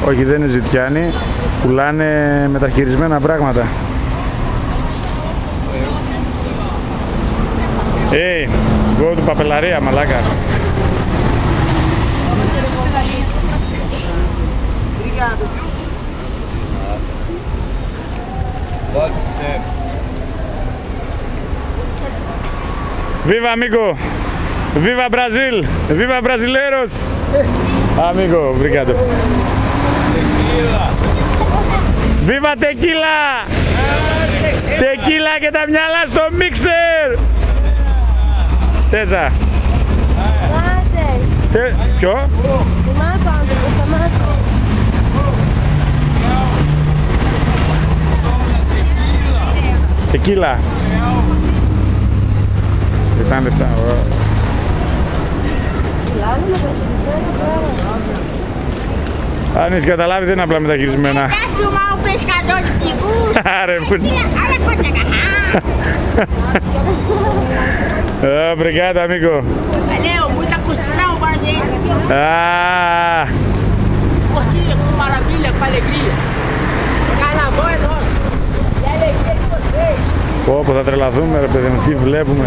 Όχι, δεν είναι ζητιάνοι. Πουλάνε μεταχειρισμένα πράγματα. Εγώ του παπελαρία, μαλάκα. Viva amigo! Viva Brasil! Viva brasileiros! Amigo, obrigado. Viva tequila! Tequila και τα μυαλά στο μίξερ! Τέζα! Ποιο? Tequila! Λεφτά, λεφτά. Αν έχεις καταλάβει δεν είναι απλά μεταχειρισμένα. Quer filmar o pescador de figuras? Άρα, Olha quanta garrafa! Obrigado, amigo. Valeu, muita curtição, bora dentro. Curtir com maravilha, com alegria. O carnaval é nosso. E a alegria de vocês. Πω, θα τρελαθούμε ρε παιδί μου, τι βλέπουμε.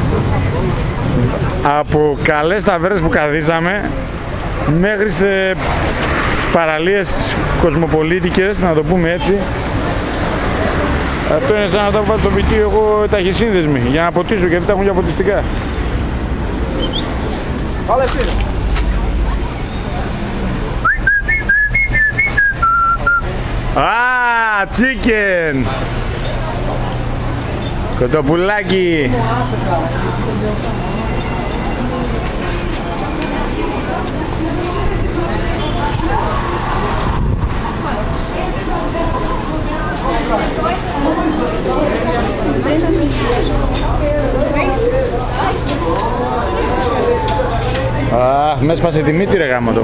Από καλές ταβέρνες που καθίσαμε μέχρι σε παραλίες κοσμοπολίτικες, να το πούμε έτσι. Αυτό είναι σαν να τα βάλω στο πιτί εγώ ταχυσύνδεσμοι για να ποτίσω, γιατί τα έχουν για ποτιστικά. Chicken! Κοτοπουλάκι! Με έσπασε τη μύτη ρε γάμο το.